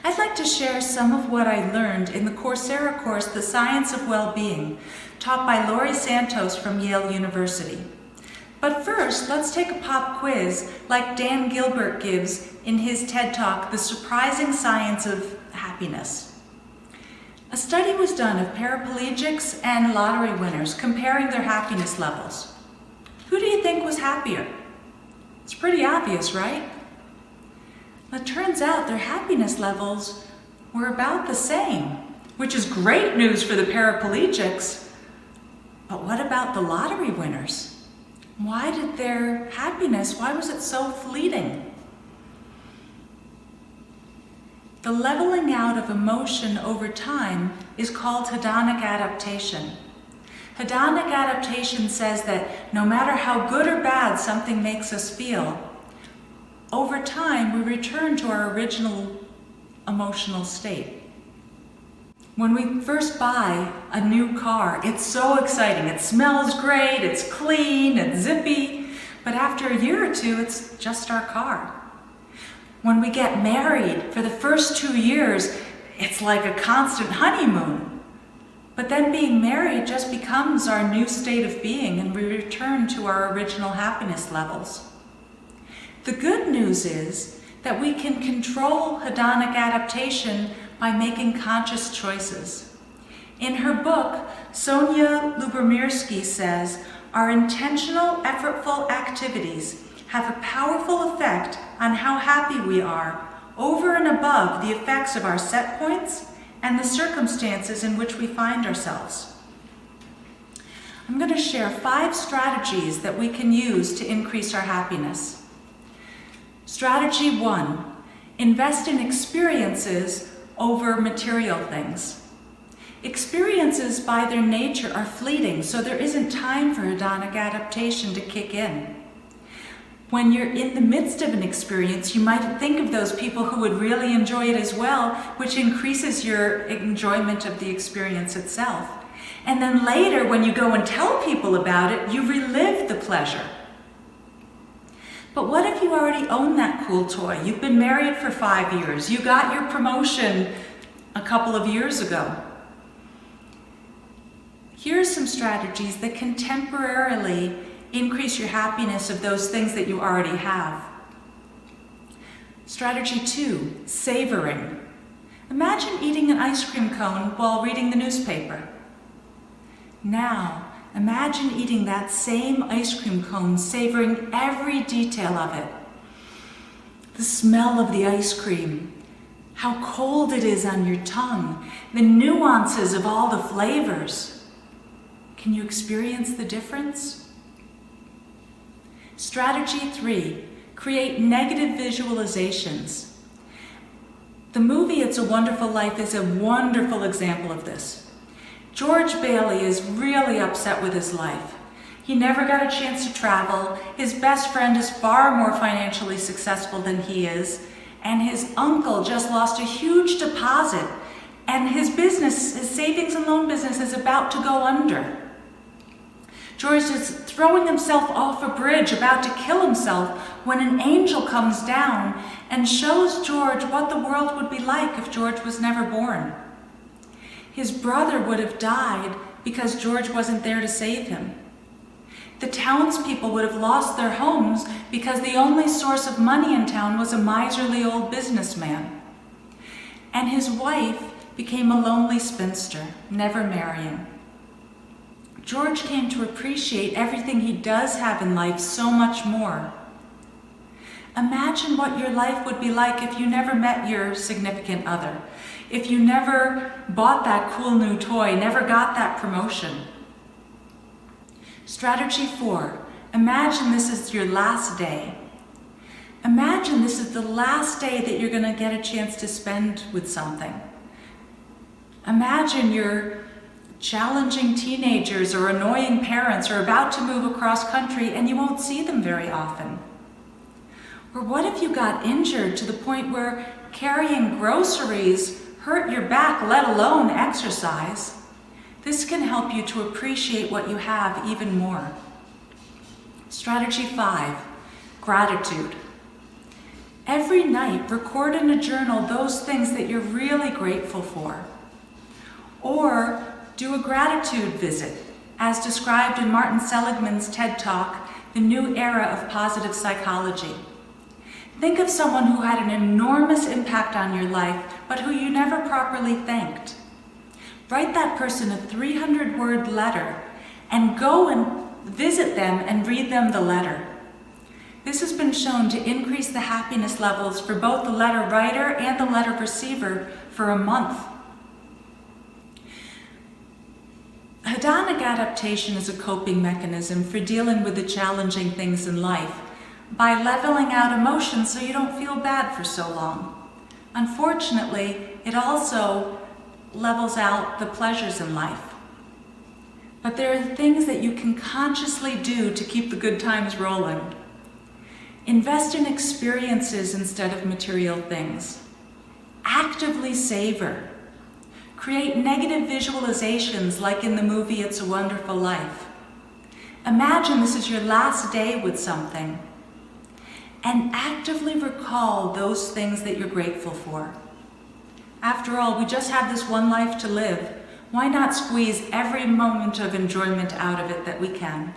I'd like to share some of what I learned in the Coursera course, The Science of Well-Being, taught by Laurie Santos from Yale University. But first, let's take a pop quiz like Dan Gilbert gives in his TED Talk, The Surprising Science of Happiness. A study was done of paraplegics and lottery winners comparing their happiness levels. Who do you think was happier? It's pretty obvious, right? It turns out their happiness levels were about the same, which is great news for the paraplegics. But what about the lottery winners? Why did their happiness, why was it so fleeting? The leveling out of emotion over time is called hedonic adaptation. Hedonic adaptation says that no matter how good or bad something makes us feel, over time, we return to our original emotional state. When we first buy a new car, it's so exciting. It smells great, it's clean, it's zippy, but after a year or two, it's just our car. When we get married, for the first 2 years, it's like a constant honeymoon. But then being married just becomes our new state of being, and we return to our original happiness levels. The good news is that we can control hedonic adaptation by making conscious choices. In her book, Sonia Lubomirsky says, our intentional, effortful activities have a powerful effect on how happy we are over and above the effects of our set points and the circumstances in which we find ourselves. I'm going to share 5 strategies that we can use to increase our happiness. Strategy 1, invest in experiences over material things. Experiences by their nature are fleeting, so there isn't time for hedonic adaptation to kick in. When you're in the midst of an experience, you might think of those people who would really enjoy it as well, which increases your enjoyment of the experience itself. And then later, when you go and tell people about it, you relive the pleasure. But what if you already own that cool toy? You've been married for 5 years. You got your promotion a couple of years ago. Here are some strategies that can temporarily increase your happiness of those things that you already have. Strategy 2, savoring. Imagine eating an ice cream cone while reading the newspaper. Now, imagine eating that same ice cream cone, savoring every detail of it. The smell of the ice cream, how cold it is on your tongue, the nuances of all the flavors. Can you experience the difference? Strategy 3, create negative visualizations. The movie It's a Wonderful Life is a wonderful example of this. George Bailey is really upset with his life. He never got a chance to travel, his best friend is far more financially successful than he is, and his uncle just lost a huge deposit, and his business, his savings and loan business, is about to go under. George is throwing himself off a bridge, about to kill himself, when an angel comes down and shows George what the world would be like if George was never born. His brother would have died because George wasn't there to save him. The townspeople would have lost their homes because the only source of money in town was a miserly old businessman. And his wife became a lonely spinster, never marrying. George came to appreciate everything he does have in life so much more. Imagine what your life would be like if you never met your significant other, if you never bought that cool new toy, never got that promotion. Strategy 4, imagine this is your last day. Imagine this is the last day that you're going to get a chance to spend with something. Imagine your challenging teenagers or annoying parents are about to move across country and you won't see them very often. Or what if you got injured to the point where carrying groceries hurt your back, let alone exercise? This can help you to appreciate what you have even more. Strategy 5, gratitude. Every night, record in a journal those things that you're really grateful for. Or do a gratitude visit, as described in Martin Seligman's TED Talk, The New Era of Positive Psychology. Think of someone who had an enormous impact on your life, but who you never properly thanked. Write that person a 300-word letter and go and visit them and read them the letter. This has been shown to increase the happiness levels for both the letter writer and the letter receiver for a month. Hedonic adaptation is a coping mechanism for dealing with the challenging things in life by leveling out emotions so you don't feel bad for so long. Unfortunately, it also levels out the pleasures in life. But there are things that you can consciously do to keep the good times rolling. Invest in experiences instead of material things. Actively savor. Create negative visualizations like in the movie It's a Wonderful Life. Imagine this is your last day with something. And actively recall those things that you're grateful for. After all, we just have this one life to live. Why not squeeze every moment of enjoyment out of it that we can?